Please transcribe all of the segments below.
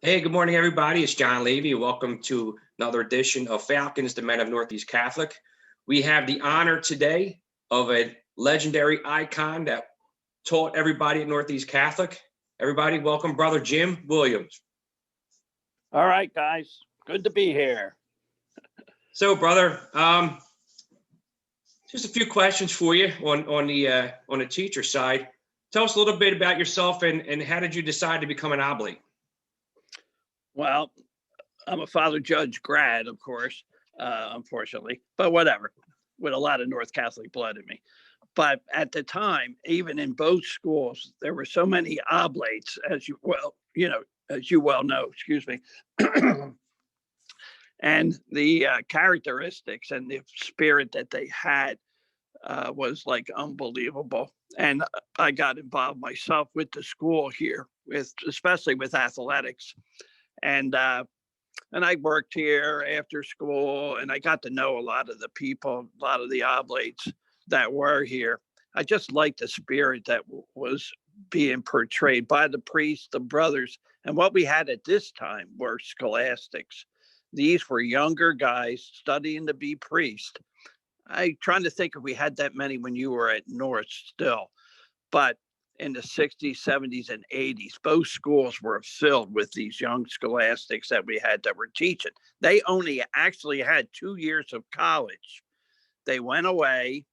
Hey, good morning, everybody. It's John Levy. Welcome to another edition of Falcons, the Men of Northeast Catholic. We have the honor today of a legendary icon that taught everybody at Northeast Catholic. Everybody, welcome Brother Jim Williams. All right, guys. Good to be here. So, brother, just a few questions for you on the teacher side. Tell us a little bit about yourself and how did you decide to become an oblate? Well, I'm a Father Judge grad, of course, unfortunately, but whatever, with a lot of North Catholic blood in me. But at the time, even in both schools, there were so many oblates, as you well know, excuse me. And the characteristics and the spirit that they had was like unbelievable. And I got involved myself with the school here, especially with athletics. And I worked here after school, and I got to know a lot of the people, a lot of the oblates that were here. I just liked the spirit that was being portrayed by the priests, the brothers, and what we had at this time were scholastics. These were younger guys studying to be priests. I trying to think if we had that many when you were at North still, but in the 60s, 70s, and 80s, both schools were filled with these young scholastics that we had that were teaching. They only actually had 2 years of college. They went away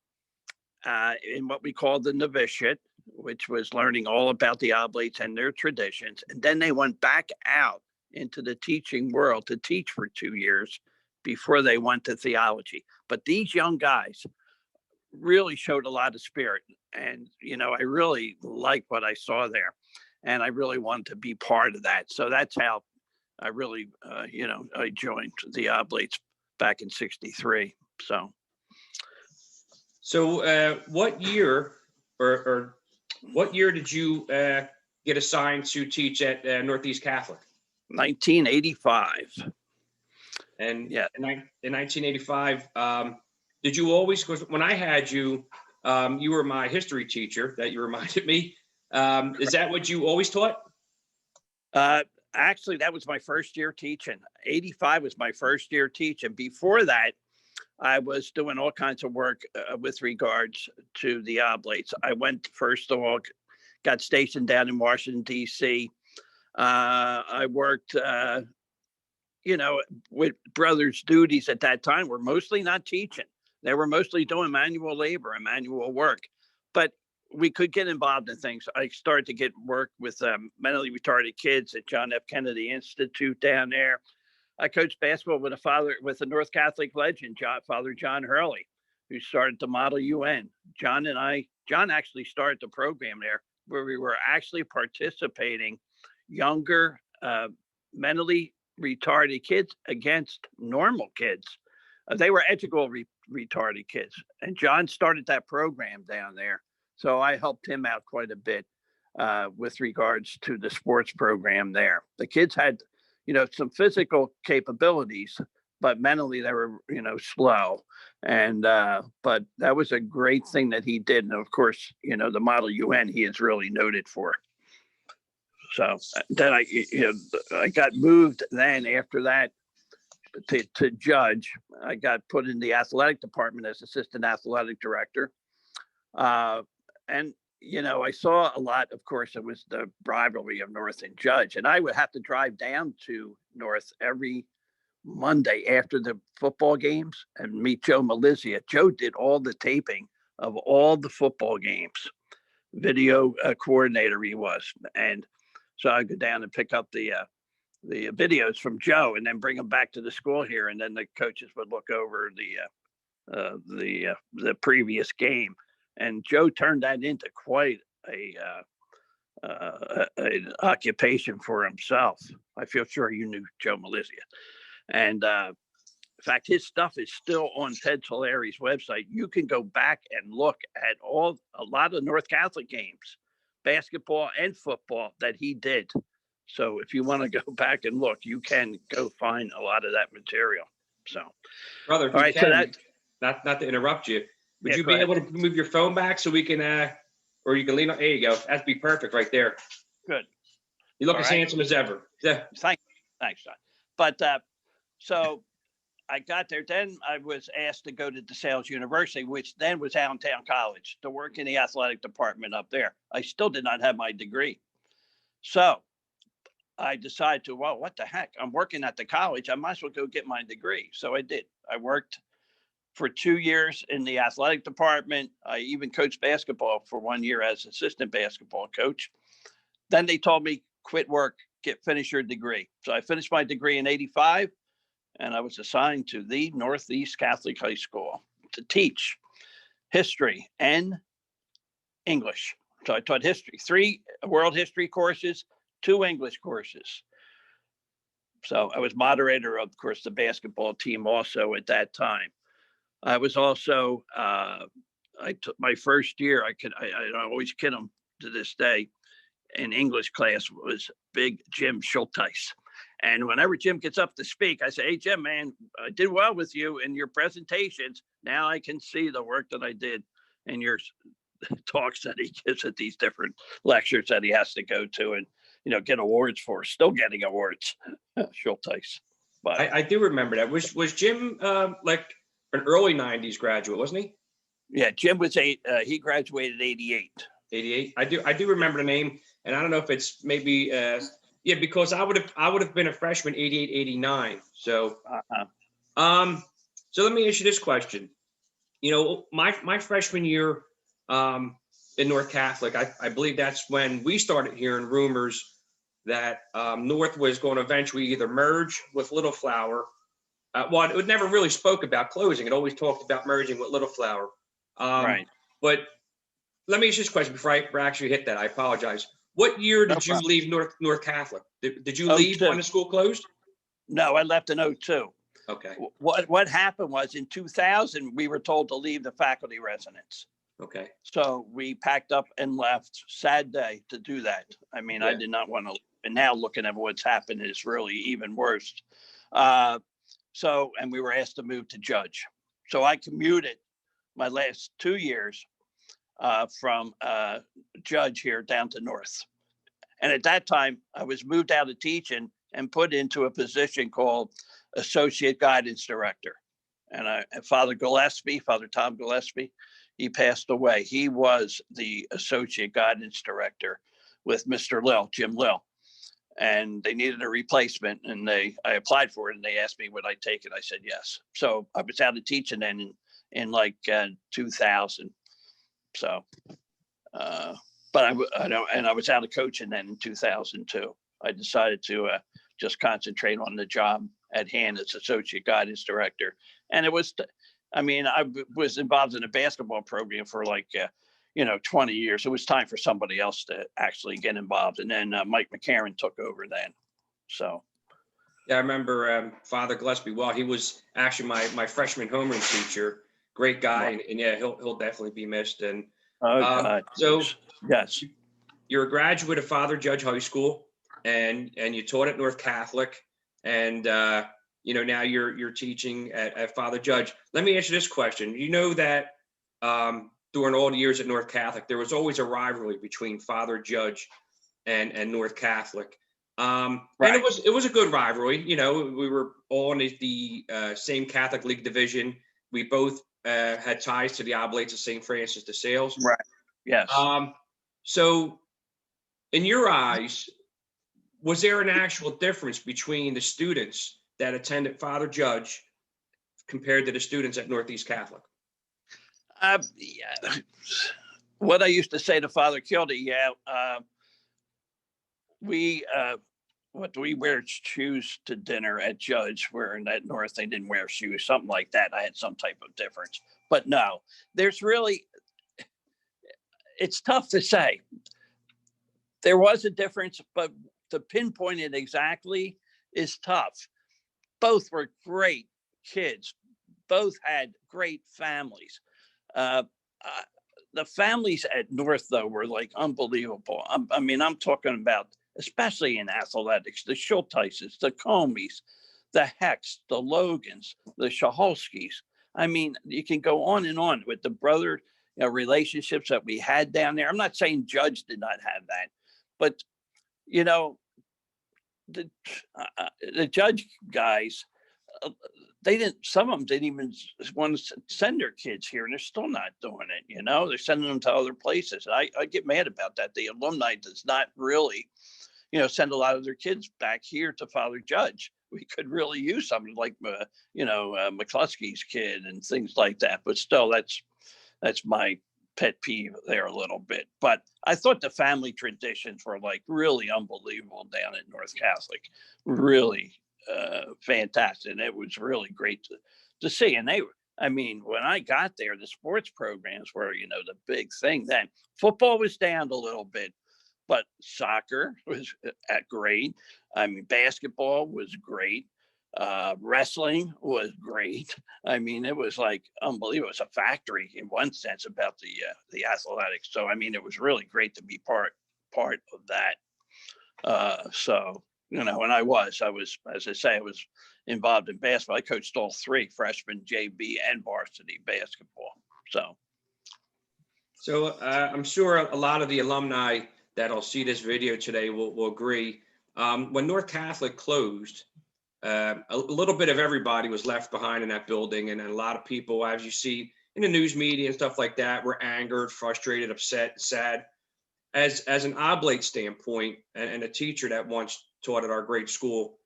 in what we called the novitiate, which was learning all about the oblates and their traditions. And then they went back out into the teaching world to teach for 2 years before they went to theology. But these young guys really showed a lot of spirit. And, I really liked what I saw there. And I really wanted to be part of that. So that's how I really, I joined the Oblates back in '63. So what year or what year did you get assigned to teach at Northeast Catholic? 1985. And yeah, in 1985, did you always, when I had you, you were my history teacher that you reminded me. Is that what you always taught? Actually, that was my first year teaching. 85 was my first year teaching. Before that, I was doing all kinds of work with regards to the oblates. I went, first of all, got stationed down in Washington, D.C. I worked, with brothers' duties at that time were mostly not teaching. They were mostly doing manual labor and manual work. But we could get involved in things. I started to get work with mentally retarded kids at John F. Kennedy Institute down there. I coached basketball with a North Catholic legend, Father John Hurley, who started the Model UN. John actually started the program there where we were actually participating younger mentally retarded kids against normal kids. They were educational retarded kids. And John started that program down there. So I helped him out quite a bit with regards to the sports program there. The kids had some physical capabilities, but mentally they were, slow. And, but that was a great thing that he did. And of course, the Model UN, he is really noted for. So then I got moved then after that to judge. I got put in the athletic department as assistant athletic director. And I saw a lot, of course, it was the rivalry of North and Judge. And I would have to drive down to North every Monday after the football games and meet Joe Malizia. Joe did all the taping of all the football games, video coordinator he was. And so I'd go down and pick up the videos from Joe and then bring them back to the school here. And then the coaches would look over the previous game. And Joe turned that into quite an occupation for himself. I feel sure you knew Joe Malizia. And in fact, his stuff is still on Ted Solari's website. You can go back and look at a lot of North Catholic games, basketball and football that he did. So if you want to go back and look, you can go find a lot of that material. So, brother, all right, can, so that, not to interrupt you, would you be able to move your phone back so we can, or you can lean on? There you go. That'd be perfect right there. Good. You look All as right. handsome as ever. Yeah. Thanks, John. But so I got there. Then I was asked to go to DeSales University, which then was Allentown College, to work in the athletic department up there. I still did not have my degree. So I decided to, well, what the heck? I'm working at the college. I might as well go get my degree. So I did. I worked for 2 years in the athletic department. I even coached basketball for 1 year as assistant basketball coach. Then they told me, quit work, finish your degree. So I finished my degree in 85, and I was assigned to the Northeast Catholic High School to teach history and English. So I taught history, 3 world history courses, 2 English courses. So I was moderator of course, the basketball team also at that time. I was also, I took my first year, I always kid them to this day, in English class was big Jim Schulteis. And whenever Jim gets up to speak, I say, hey, Jim, man, I did well with you in your presentations. Now I can see the work that I did in your talks that he gives at these different lectures that he has to go to and, get awards for, still getting awards, Schulteis. But I do remember that. Was Jim like an early 90s graduate, wasn't he? yeah, Jim was he graduated 88. 88. I do remember the name, and I don't know if it's maybe because I would have been a freshman 88, 89. So so let me ask you this question. My freshman year in North Catholic, I believe that's when we started hearing rumors that North was going to eventually either merge with Little Flower. Well, it never really spoke about closing. It always talked about merging with Little Flower. Right. But let me ask you this question before I actually hit that. I apologize. What year did you leave North Catholic? Did you leave when the school closed? No, I left in 02. Okay. What happened was in 2000, we were told to leave the faculty residence. Okay. So we packed up and left. Sad day to do that. I mean, I did not want to. And now looking at what's happened is really even worse. And we were asked to move to Judge. So I commuted my last 2 years from Judge here down to North. And at that time, I was moved out of teaching and put into a position called Associate Guidance Director. And Father Tom Gillespie, he passed away. He was the Associate Guidance Director with Mr. Jim Lill. And they needed a replacement, and I applied for it, and they asked me would I take it. I said yes. So I was out of teaching then in like 2000. So, but I was out of coaching then in 2002. I decided to just concentrate on the job at hand as Associate Guidance Director. And I was involved in a basketball program for 20 years. It was time for somebody else to actually get involved. And then Mike McCarron took over then. So. Yeah, I remember Father Gillespie. Well, he was actually my freshman homeroom teacher. Great guy. Wow. And he'll definitely be missed. And God. So yes, you're a graduate of Father Judge High School, and you taught at North Catholic, and now you're teaching at Father Judge. Let me ask you this question. You know that during all the years at North Catholic, there was always a rivalry between Father Judge and North Catholic. Right. And it was a good rivalry. We were all in the same Catholic League division. We both had ties to the Oblates of St. Francis de Sales. Right. Yes. So in your eyes, was there an actual difference between the students that attended Father Judge compared to the students at Northeast Catholic? Yeah. What I used to say to Father Kildy, we wear shoes to dinner at Judge, where in at North they didn't wear shoes, something like that. I had some type of difference, but no, it's tough to say. There was a difference, but to pinpoint it exactly is tough. Both were great kids. Both had great families. The families at North, though, were like unbelievable. I'm talking about, especially in athletics, the Schulteises, the Comeys, the Hecks, the Logans, the Shaholskis. You can go on and on with the brother relationships that we had down there. I'm not saying Judge did not have that, but the the judge guys, uh, some of them didn't even want to send their kids here, and they're still not doing it. They're sending them to other places. I get mad about that. The alumni does not really, send a lot of their kids back here to Father Judge. We could really use something like, McCluskey's kid and things like that. But still, that's my pet peeve there a little bit. But I thought the family traditions were like really unbelievable down at North Catholic, really fantastic. And it was really great to see. And when I got there, the sports programs were, the big thing then. Football was down a little bit, but soccer was at great. Basketball was great. Wrestling was great. It was like unbelievable. It was a factory in one sense about the athletics. So it was really great to be part of that. And I was, as I say, I was involved in basketball. I coached all three: freshman, JV, and varsity basketball. So I'm sure a lot of the alumni that'll see this video today will agree. When North Catholic closed, a little bit of everybody was left behind in that building, and a lot of people, as you see in the news media and stuff like that, were angered, frustrated, upset, sad. As an oblate standpoint, and a teacher that once taught at our great school,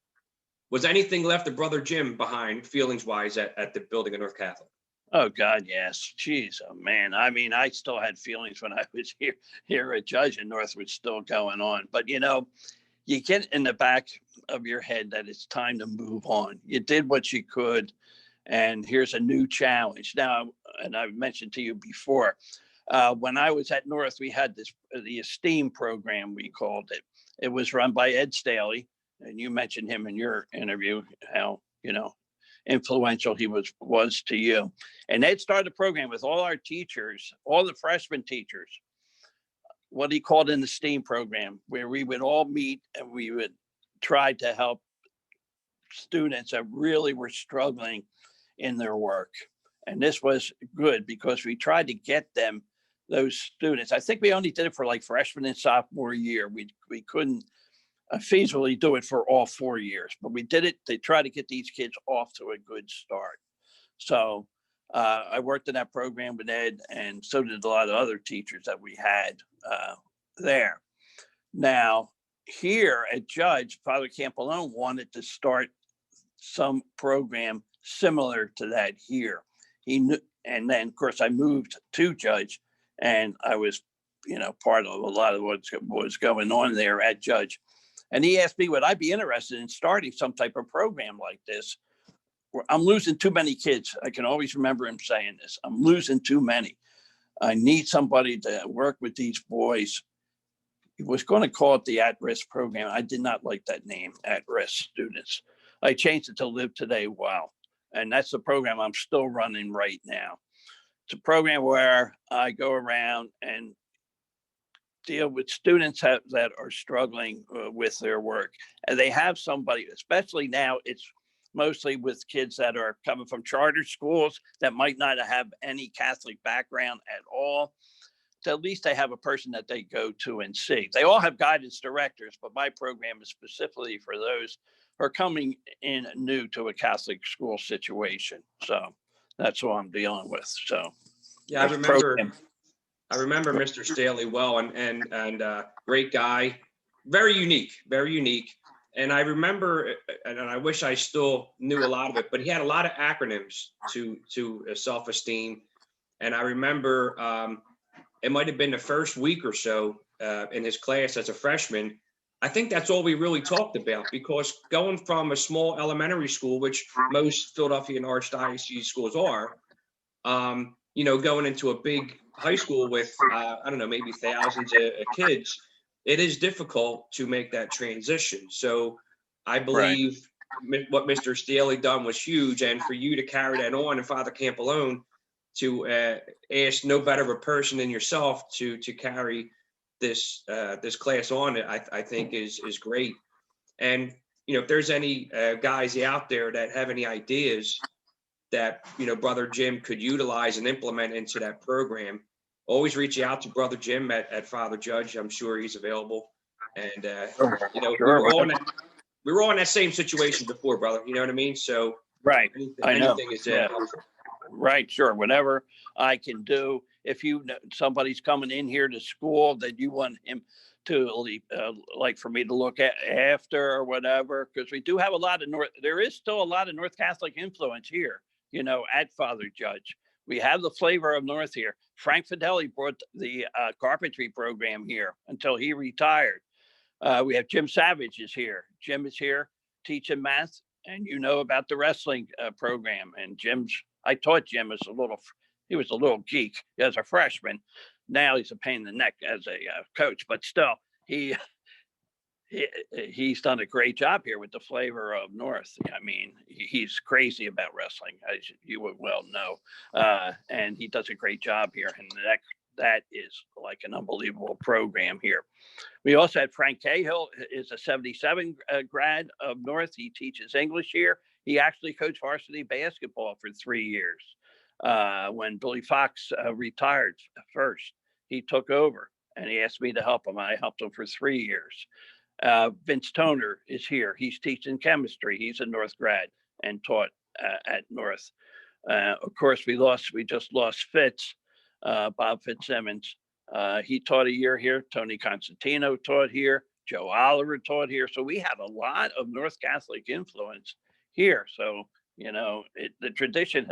was anything left of Brother Jim behind, feelings wise, at the building of North Catholic? Oh God, yes. Jeez, oh man. I still had feelings when I was here at Judge, and North was still going on. But you get in the back of your head that it's time to move on. You did what you could, and here's a new challenge. Now, and I've mentioned to you before, when I was at North, we had the Esteem program, we called it. It was run by Ed Staley, and you mentioned him in your interview, how, influential he was to you. And Ed started a program with all our teachers, all the freshman teachers, what he called an Esteem program, where we would all meet and we would try to help students that really were struggling in their work. And this was good because we tried to get them, those students. I think we only did it for like freshman and sophomore year. We couldn't feasibly do it for all 4 years, but we did it to try to get these kids off to a good start. So I worked in that program with Ed, and so did a lot of other teachers that we had there. Now, here at Judge, Father Campolone wanted to start some program similar to that here. He knew, and then of course I moved to Judge, and I was, part of a lot of what was going on there at Judge. And he asked me, would I be interested in starting some type of program like this? I'm losing too many kids. I can always remember him saying this. I'm losing too many. I need somebody to work with these boys. He was going to call it the at-risk program. I did not like that name, at-risk students. I changed it to Live Today Well. And that's the program I'm still running right now. It's a program where I go around and deal with students that are struggling with their work. And they have somebody, especially now, it's mostly with kids that are coming from charter schools that might not have any Catholic background at all. So at least they have a person that they go to and see. They all have guidance directors, but my program is specifically for those who are coming in new to a Catholic school situation. So that's what I'm dealing with. So yeah, I remember Mr. Staley well, and great guy, very unique, very unique. And I remember, and I wish I still knew a lot of it, but he had a lot of acronyms to self-esteem. And I remember it might have been the first week or so in his class as a freshman. I think that's all we really talked about, because going from a small elementary school, which most Philadelphia and Archdiocese schools are, going into a big high school with, I don't know, maybe thousands of kids, it is difficult to make that transition. So I believe what Mr. Staley done was huge. And for you to carry that on, and Father Campolone to ask no better of a person than yourself to carry this class on, I think is great. And, if there's any guys out there that have any ideas that, Brother Jim could utilize and implement into that program, always reach out to Brother Jim at Father Judge. I'm sure he's available. And, we were all we were all in that same situation before, brother. You know what I mean? So Right. I know. anything is Yeah. helpful. Right. Sure. Whatever I can do. If you know somebody's coming in here to school that you want him to like for me to look at after or whatever, because we do have a lot of there is still a lot of North Catholic influence here, you know, at Father Judge. We have the flavor of North here. Frank Fideli brought the carpentry program here until he retired. We have Jim Savage is here. Jim is here teaching math, and you know about the wrestling program. And I taught Jim he was a little geek as a freshman. Now he's a pain in the neck as a coach, but still he's done a great job here with the flavor of North. I mean, he's crazy about wrestling, as you would well know, and he does a great job here. And that is like an unbelievable program here. We also had Frank Cahill, is a 77 grad of North. He teaches English here. He actually coached varsity basketball for 3 years. When Billy Fox retired first, he took over and he asked me to help him. I helped him for 3 years. Vince Toner is here. He's teaching chemistry. He's a North grad and taught at North. Of course, we just lost Fitz, Bob Fitzsimmons. He taught a year here. Tony Constantino taught here. Joe Oliver taught here. So we have a lot of North Catholic influence here. So, you know, the tradition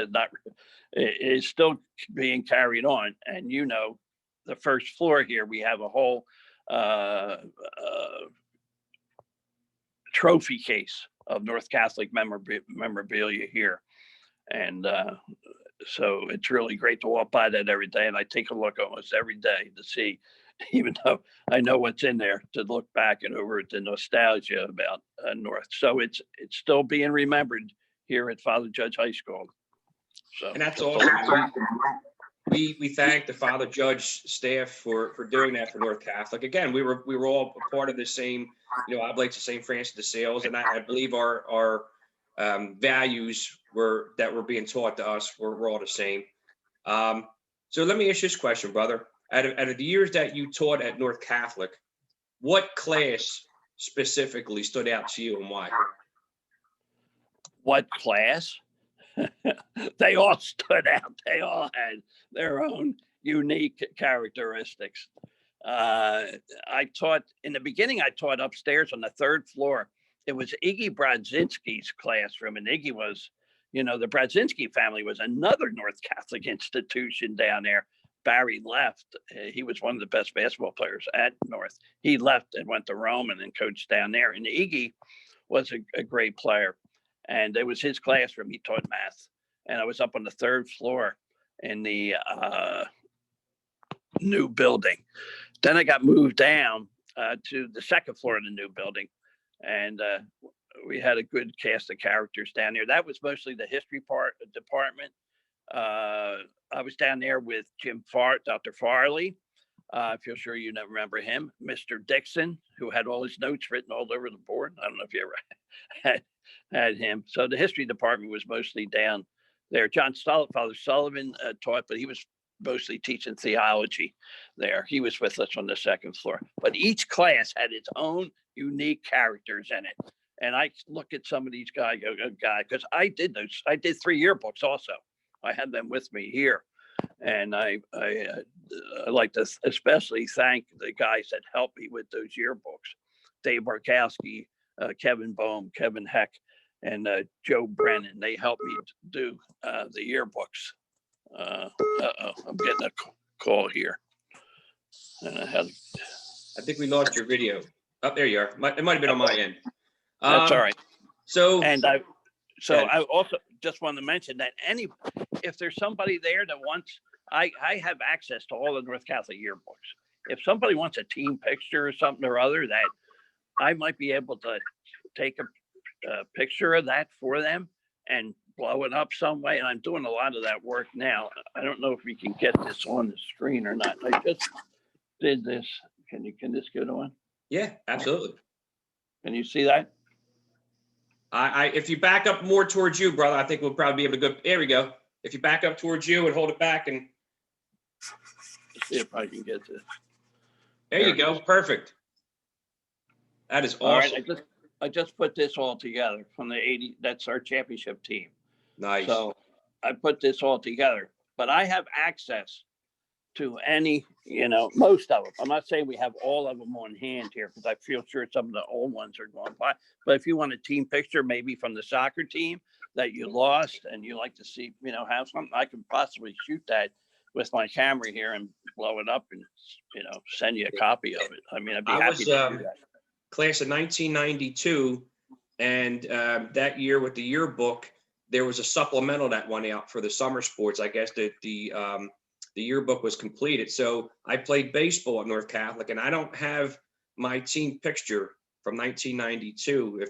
is still being carried on. And, you know, the first floor here, we have a whole trophy case of North Catholic memorabilia here. And so it's really great to walk by that every day. And I take a look almost every day to see, even though I know what's in there, to look back and over the nostalgia about North. So it's still being remembered here at Father Judge High School. So, And that's awesome. We thank the Father Judge staff for doing that for North Catholic. Again, we were all a part of the same, you know, oblates of St. Francis de Sales, and I believe our values that were being taught to us were all the same. So let me ask you this question, brother. Out of the years that you taught at North Catholic, what class specifically stood out to you and why? What class? They all stood out. They all had their own unique characteristics. In the beginning, I taught upstairs on the 3rd floor. It was Iggy Brodzinski's classroom, and Iggy was, you know, the Brodzinski family was another North Catholic institution down there. Barry left. He was one of the best basketball players at North. He left and went to Rome and then coached down there. And Iggy was a great player. And it was his classroom. He taught math. And I was up on the 3rd floor in the new building. Then I got moved down to the 2nd floor of the new building. And we had a good cast of characters down there. That was mostly the history department. I was down there with Dr. Farley. If you're sure you never remember him, Mr. Dixon, who had all his notes written all over the board. I don't know if you ever had him. So the history department was mostly down there. Father Sullivan taught, but he was mostly teaching theology there. He was with us on the 2nd floor. But each class had its own unique characters in it. And I look at some of these guys, because I did 3 yearbooks also. I had them with me here. And I like to especially thank the guys that helped me with those yearbooks. Dave Barkowski, Kevin Bohm, Kevin Heck, and Joe Brennan. They helped me do the yearbooks. I'm getting a call here. And I think we lost your video. Oh, there you are. It might have been on my end. That's all right. So I also just want to mention that if there's somebody there that wants, I have access to all the North Catholic yearbooks. If somebody wants a team picture or something or other, that I might be able to take a picture of that for them and blow it up some way. And I'm doing a lot of that work now. I don't know if we can get this on the screen or not. I just did this. Can this go on? Yeah, absolutely. Can you see that? If you back up more towards you, brother, I think we'll probably be able to go. There we go. If you back up towards you and hold it back and. Let's see if I can get this. There you go. Perfect. That is awesome. All right, I just put this all together from the 80. That's our championship team. Nice. So I put this all together, but I have access to any, most of them. I'm not saying we have all of them on hand here because I feel sure some of the old ones are going by. But if you want a team picture, maybe from the soccer team that you lost and you like to see, have something, I could possibly shoot that with my camera here and blow it up and, send you a copy of it. I mean, I'd be I happy was to do that. class of 1992, and that year with the yearbook, there was a supplemental that went out for the summer sports. I guess that the yearbook was completed. So I played baseball at North Catholic, and I don't have my team picture from 1992.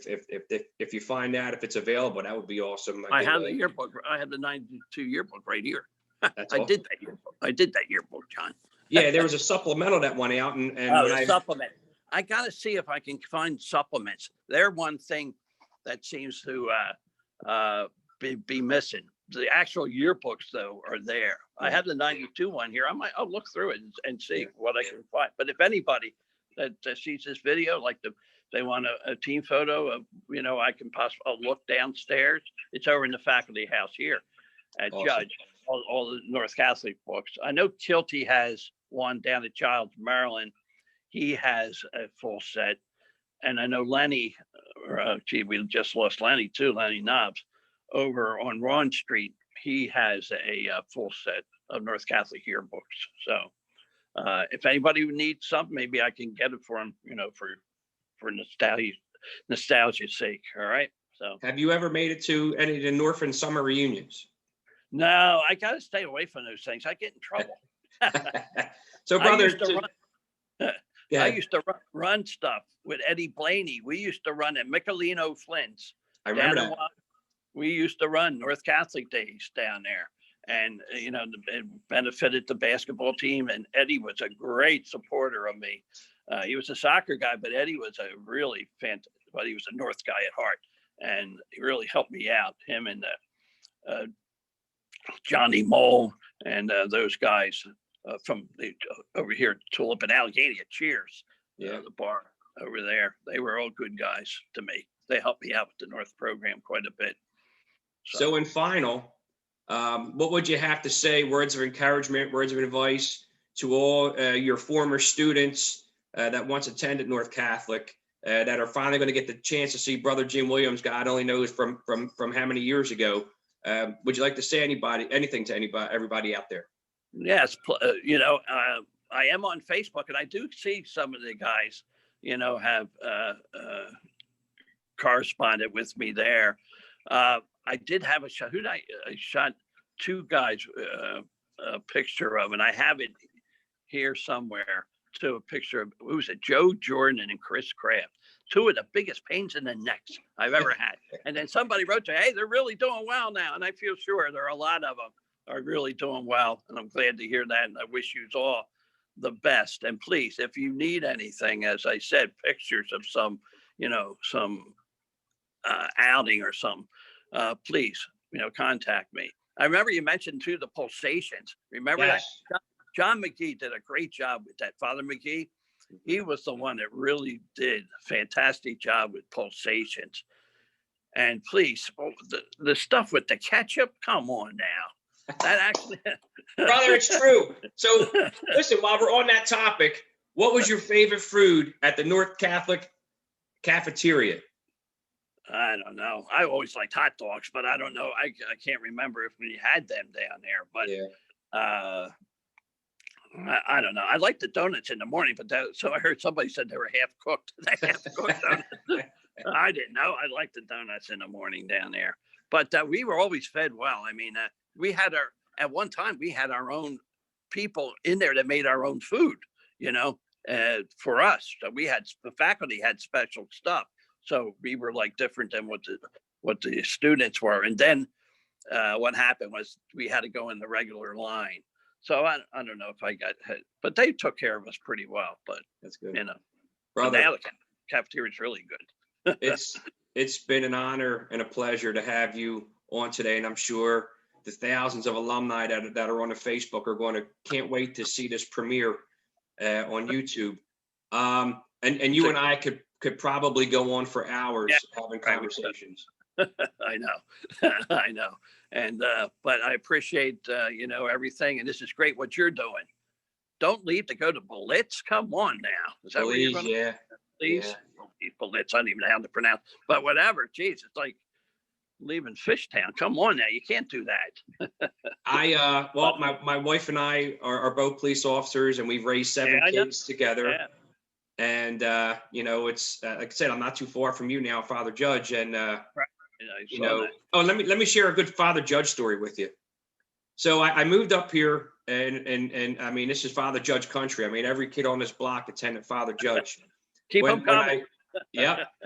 If you find out if it's available, that would be awesome. I have the yearbook. I have the 92 yearbook right here. That's awesome. did that yearbook. I did that yearbook, John. Yeah, there was a supplemental that went out, and when I supplement. I got to see if I can find supplements. They're one thing that seems to be missing. The actual yearbooks, though, are there. Yeah. I have the 92 one here. I'll look through it and see what I can find. But if anybody that sees this video, they want a team photo of, I can possibly, I'll look downstairs. It's over in the faculty house here at Awesome. Judge, all the North Catholic books. I know Kilty has one down at Childs, Maryland. He has a full set. And I know Lenny, we just lost Lenny too, Lenny Knobs, over on Ron Street. He has a full set of North Catholic yearbooks. So if anybody needs something, maybe I can get it for him, for nostalgia's sake. All right. So have you ever made it to any of the Northern summer reunions? No, I got to stay away from those things. I get in trouble. So, brother, I used to run stuff with Eddie Blaney. We used to run at Michelino Flynn's. I remember that. We used to run North Catholic days down there. And, it benefited the basketball team. And Eddie was a great supporter of me. He was a soccer guy, but Eddie was a really fantastic, but he was a North guy at heart. And he really helped me out, him and Johnny Mole and those guys from over here, Tulip and Allegheny at Cheers, the bar over there. They were all good guys to me. They helped me out with the North program quite a bit. So in final, what would you have to say, words of encouragement, words of advice to all your former students that once attended North Catholic that are finally going to get the chance to see Brother Jim Williams, God only knows from how many years ago? Would you like to say anything to everybody out there? Yes. I am on Facebook, and I do see some of the guys, have corresponded with me there. I did have a shot. I shot two guys a picture of, and I have it here somewhere. To a picture of, who was it? Joe Jordan and Chris Kraft, two of the biggest pains in the necks I've ever had. And then somebody wrote to, hey, they're really doing well now. And I feel sure there are a lot of them are really doing well. And I'm glad to hear that. And I wish you all the best. And please, if you need anything, as I said, pictures of some outing or something, please, contact me. I remember you mentioned too, the pulsations. Remember that? John McGee did a great job with that. Father McGee, he was the one that really did a fantastic job with pulsations. And please, the stuff with the ketchup, come on now. That actually, brother, it's true. So listen, while we're on that topic, what was your favorite food at the North Catholic cafeteria? I don't know. I always liked hot dogs, but I don't know. I can't remember if we had them down there. But I don't know. I like the donuts in the morning, but so I heard somebody said they were half cooked. I didn't know. I like the donuts in the morning down there, but we were always fed well. I mean, we had at one time we had our own people in there that made our own food, for us. So the faculty had special stuff. So we were like different than what the students were. And then what happened was we had to go in the regular line. So I don't know if I got hit, but they took care of us pretty well. But that's good, brother. Now the cafeteria is really good. It's been an honor and a pleasure to have you on today, and I'm sure the thousands of alumni that are on the Facebook are can't wait to see this premiere on YouTube. And you and I could probably go on for hours having right. conversations. I know, I know. And, but I appreciate, you know, everything. And this is great what you're doing. Don't leave to go to Blitz. Come on now. Is that where you're Please, going to? yeah. Please. Yeah. Blitz. I don't even know how to pronounce, but whatever. Jeez, it's like leaving Fishtown. Come on now. You can't do that. Well, my wife and I are both police officers, and we've raised 7 kids together. Yeah. And, you know, it's, like I said, I'm not too far from you now, Father Judge. And, Right. you know, oh, let me share a good Father Judge story with you. So I moved up here, and I mean, this is Father Judge country. I mean, every kid on this block attended Father Judge. Keep them coming.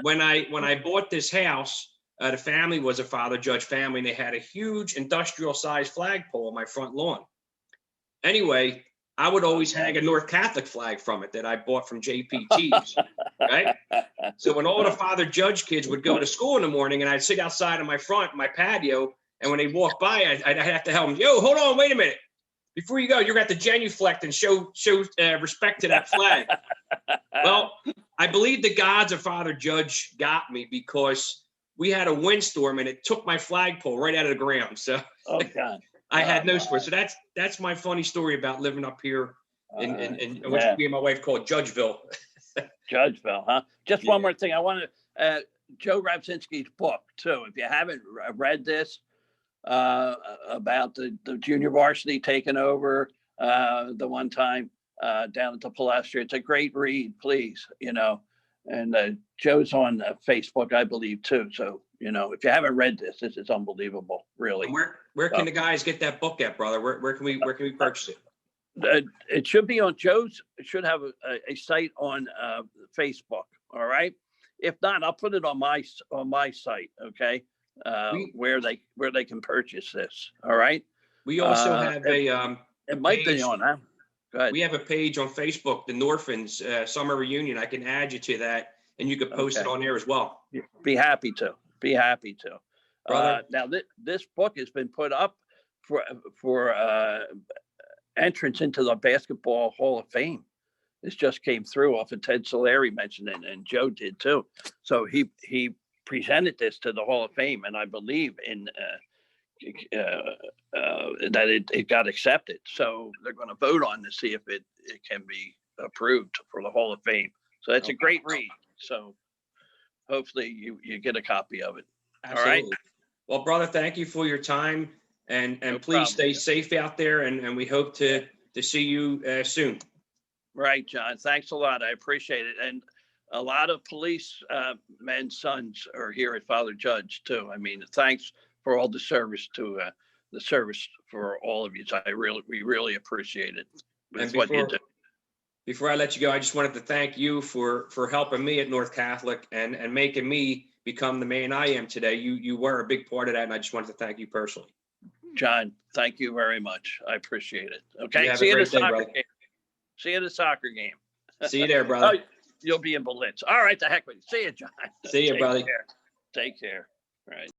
When I bought this house, the family was a Father Judge family, and they had a huge industrial-sized flagpole on my front lawn. Anyway, I would always hang a North Catholic flag from it that I bought from JPT's, right? So when all the Father Judge kids would go to school in the morning, and I'd sit outside on my patio, and when they walk by, I'd have to tell them, yo, hold on, wait a minute. Before you go, you're going to have to genuflect and show respect to that flag. Well, I believe the gods of Father Judge got me, because we had a windstorm and it took my flagpole right out of the ground. So God. I had no support. So that's my funny story about living up here in what me and my wife call Judgeville. Judgeville, huh? Just one more thing. I want to, Joe Rabczynski's book too. If you haven't read this, about the junior varsity taking over the one time down at the Palestra, it's a great read, please, you know. And Joe's on Facebook, I believe, too. So, you know, if you haven't read this, this is unbelievable, really. Where can the guys get that book at, brother? Where can we purchase it? It should be on Joe's. It should have a site on Facebook. All right. If not, I'll put it on my site. Okay. Where they can purchase this. All right. We also have it might be on, huh? Go ahead. We have a page on Facebook, the Norphans Summer Reunion. I can add you to that, and you could post it on there as well. Be happy to. Brother. Now this book has been put up for entrance into the Basketball Hall of Fame. This just came through off of Ted Solari mentioned it, and Joe did too. So he presented this to the Hall of Fame, and I believe in that it got accepted. So they're going to vote on to see if it can be approved for the Hall of Fame. So that's a great read. So hopefully you get a copy of it. Absolutely. All right. Well, brother, thank you for your time, and please stay safe out there, and we hope to see you soon. Right, John. Thanks a lot. I appreciate it. And a lot of police men's sons are here at Father Judge too. I mean, thanks for all the service for all of you. We really appreciate it. It's what you do. Before I let you go, I just wanted to thank you for helping me at North Catholic and making me become the man I am today. You were a big part of that, and I just wanted to thank you personally. John, thank you very much. I appreciate it. Okay, see you at the soccer game. See you at the soccer game. See you there, brother. You'll be in Blitz. All right, the heck with you. See you, John. See you, brother. Take care. All right.